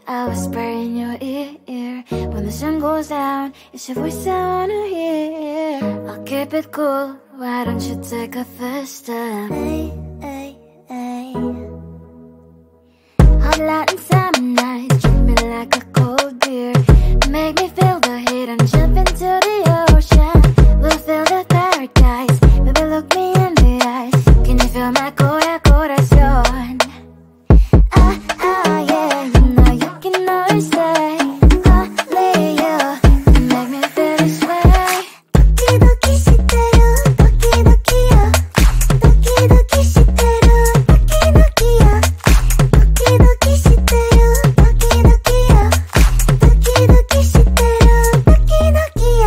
I whisper in your ear. When the sun goes down, it's your voice I wanna hear. I'll keep it cool, why don't you take a first step? Hey, hey, hey. Hot light and summer nights, treat me like a cold beer. Make me feel the heat and jump into the ocean. We'll feel the paradise, baby look me in the eyes. Can you feel my corazón? Yeah, you know you can always stay. Only you can make me feel this way. 도끼도끼 시대로 도끼도끼요. 도끼도끼 시대로 도끼도끼요. 도끼도끼 시대로 도끼도끼요. 도끼도끼 시대로 도끼도끼요.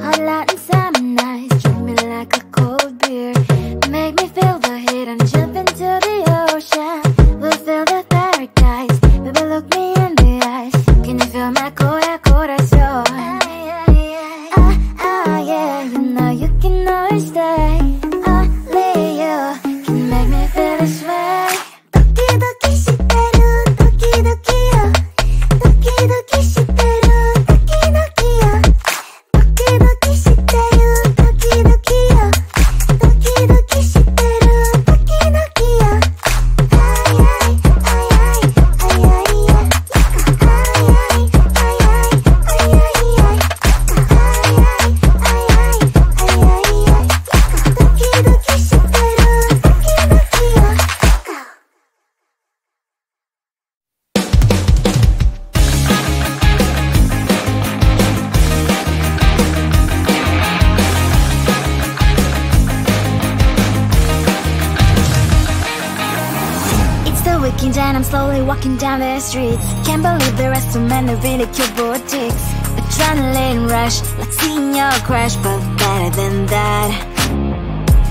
Hot light and summer nights, treat me like a cold beer. Make me feel the heat and jump into the ocean. We'll feel the paradise, baby look me in the eyes. Can you feel my corazón? Yeah, you know you can always stay. Only you can make me feel this way. 도끼도끼 시대로 도끼도끼요. 도끼도끼 시대로 도끼도끼요. 도끼도끼 시대로 도끼도끼요. 도끼도끼 시대로 도끼도끼요. It's the weekend and I'm slowly walking down the streets. Can't believe there are so many really cute boutiques. Adrenaline rush, like seeing your crush, but better than that.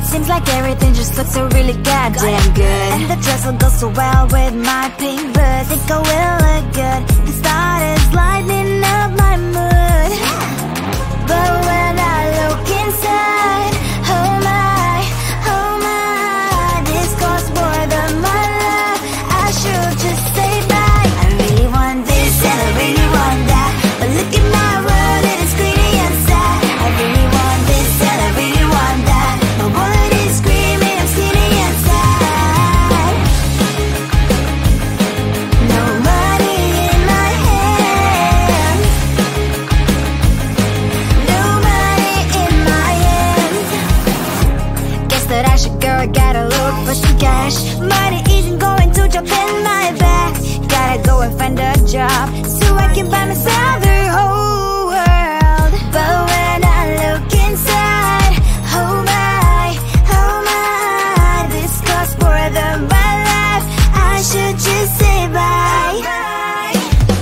Seems like everything just looks so really goddamn good. And the dress will go so well with my pink boots. Think I will look good, the start is lighting up my mood. But when I look inside, oh my, this costs more than my life. I should just say bye. I really want this and I really want that, but look at my world, it is greedy inside. I really want this and I really want that, my wallet is screaming, I'm skinny inside. No money in my hand, no money in my hand. Guess that I should go, I gotta look for some cash. Money isn't going to jump in my back. Gotta go and find a job so I can buy myself the whole world. But when I look inside, oh my, this costs more than my life. I should just say bye.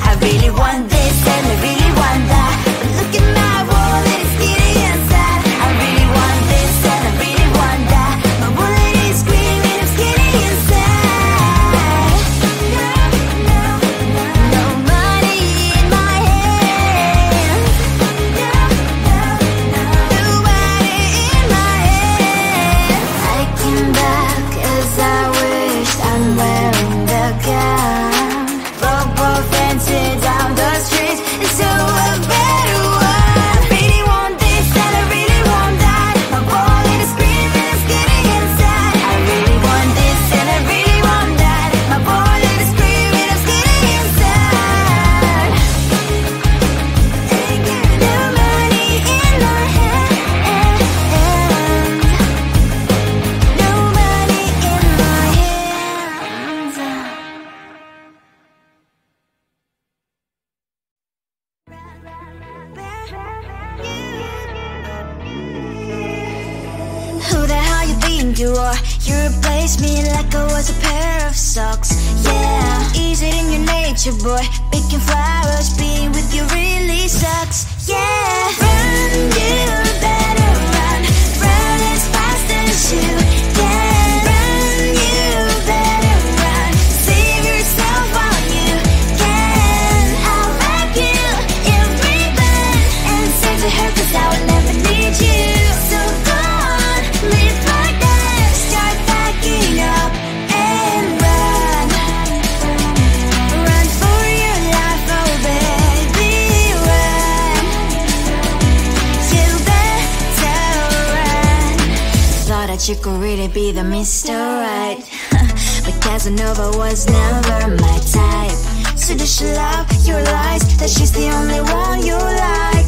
I really want this and I really want that, but look at my wallet, it's getting inside. I really want this and I really want that, my wallet is screaming, I'm getting inside. No money in my hand, no money in my hand. I came back as I wished, I'm wearing the gown. Robo fancy down the streets, it's so a better one. I really want this and I really want that, my wallet is screaming, it's getting inside. I really want this and I really want that, my wallet is screaming, it's getting inside. No money in my hand, no money in my hands. Who the hell you think you are? You replaced me like I was a pair of socks. Yeah, is it in your nature, boy? Picking flowers, being with you really sucks. Yeah, run, you better run, run as fast that you could really be the Mr. Right. But Casanova was never my type. So does she love your lies, that she's the only one you like?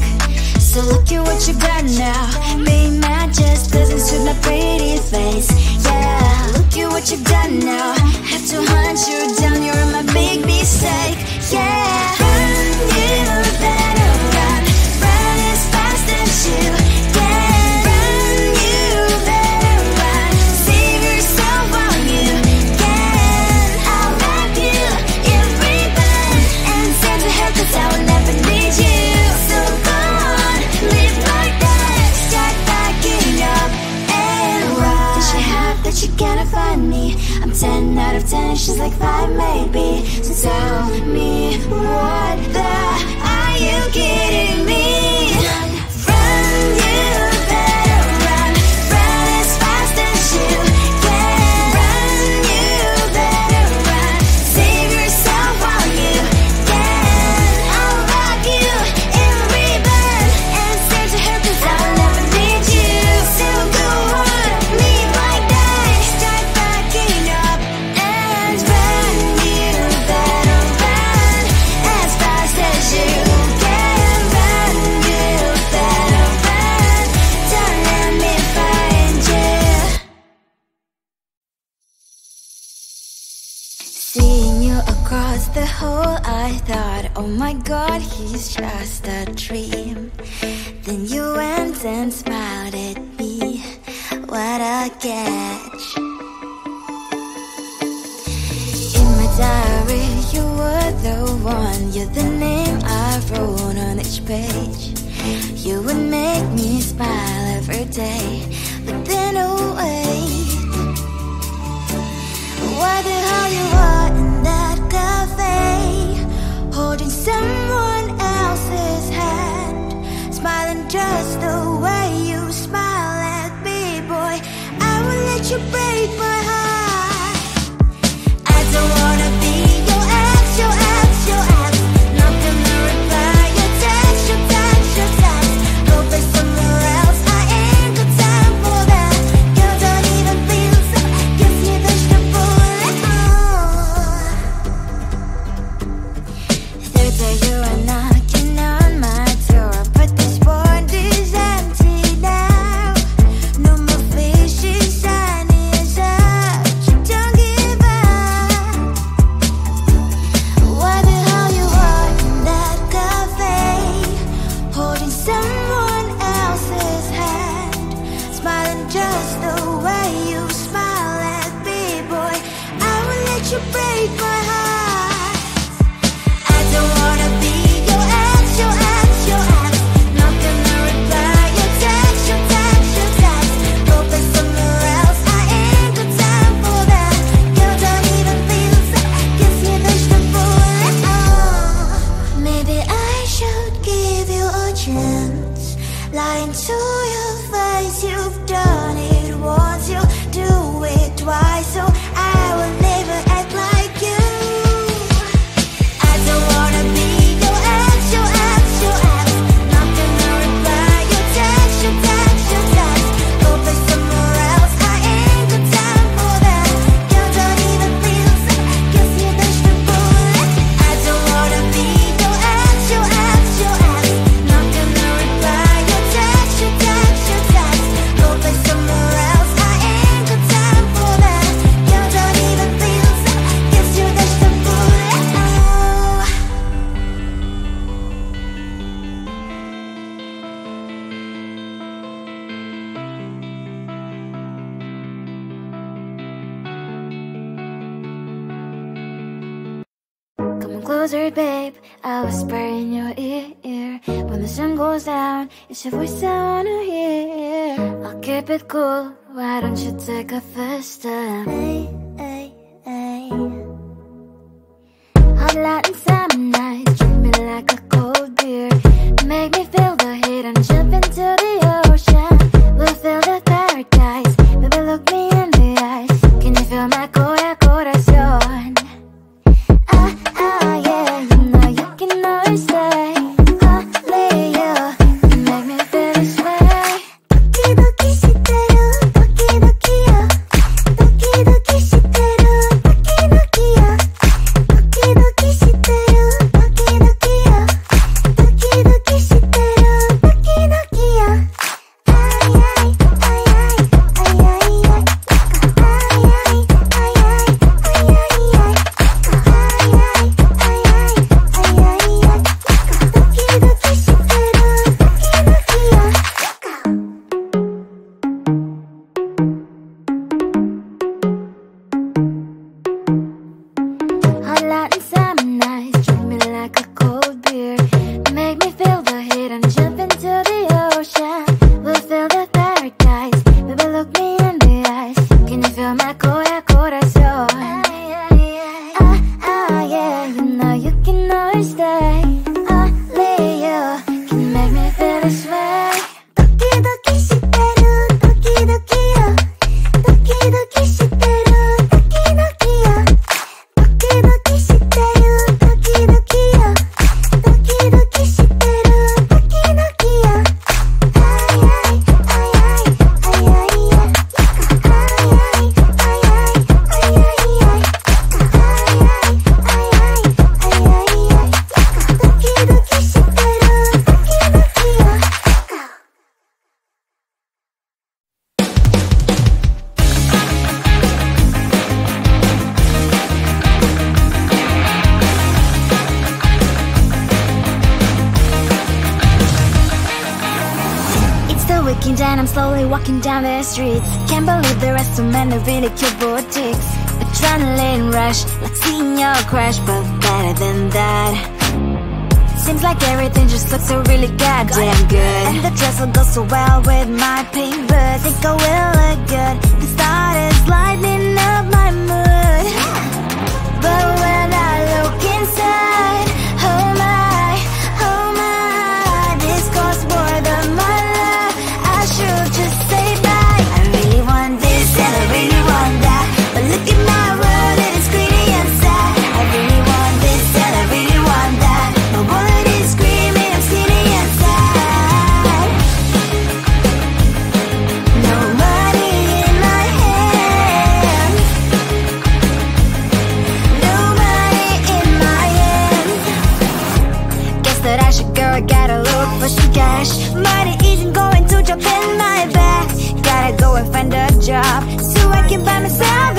So look at what you got now. Being mad just doesn't suit my pretty face. Yeah, look at what you got now. Have to hunt you down, you're my big mistake. Yeah, run, you better run. Run as fast as you can. Run, you better run. Save yourself while you can. I'll wrap you in ribbon and send to her, 'cause I will never need you. So go on, live like that. Start backing up and run. Does she have that you cannot find me? I'm 10 out of 10, she's like 5 maybe. So tell me, what the, are you kidding me? Run, you better run. Run as fast as you can. Run, you better run. Save yourself while you can. I'll rock you in ribbon and send to her, 'cause I'll never need you. So go on, leave like that. Start backing up and run. You better run as fast as you can. Run, you better run. Don't let me find you. Seeing you across the hall, I thought, oh my God, he's just a dream. Then you went and smiled at me. What a catch. In my diary, you were the one. You're the name I wrote on each page. You would make me smile every day. But then, oh wait, why the hell you are in that cafe, holding someone else's hand, smiling just the way you smile at me, boy? I will let you break my heart. I don't wanna be your ex, your ex, your ex. Not gonna reply your text, your text, your text. Go play somewhere else, I ain't got time for that. You don't even feel so, guess you dodged a bullet. Third day you are knocking on my door, but this board is empty now. No more fishes, sun is up. You don't give up. Why the hell you are in that cafe, holding someone else's hand, smiling just the way you smile at me, boy? I will let you break my heart. I don't wanna be your ex, your ex, your ex. Not gonna reply your text, your text, your text. Go play somewhere else, I ain't got time for that. You don't even feel so, guess you dodged a bullet. Maybe I should give you a chance. Lying to your face, you've done it once, you'll do it twice. So I will never act like you. I don't wanna be your ex, your ex, your ex. Not gonna reply your text, your text, your text. Go play somewhere else, I ain't got time for that. You don't even feel so, guess you dodged a bullet. I don't wanna be your ex, your ex, your ex. Not gonna reply your text, your text, your text. Go play somewhere else, I ain't got time for that. You don't even feel so, guess you dodged a bullet. Come on closer, babe, I'll whisper in your ear. When the sun goes down, it's your voice I wanna hear. I'll keep it cool, why don't you take a first step? Hey, hey, hey. Hot light and summer night, treat me like a cold beer. Make me feel the heat and jump into the ocean. We'll feel the paradise, baby look me in the eyes. Can you feel my corazón? Yeah, you know you can always stay. Only you can make me feel this way. Doki doki shiteru, doki doki And I'm slowly walking down the streets. Can't believe there are so many really cute boutiques. Adrenaline rush, like seeing your crush, but better than that. Seems like everything just looks so really goddamn good. And the dress will go so well with my pink boots. Think I will look good. The start is lighting up my mood. But when I look inside, oh my, this costs more than my love. I should just say bye. I really want this and I really want that, but look at my world and it's greedy and sad. I really want this and I really want that. My wallet is screaming, I'm skinny and sad. No money in my hand, no money in my hand. Guess that I should go, I gotta look for some cash. Money isn't going to drop in my bag. Gotta go and find a job so I can buy myself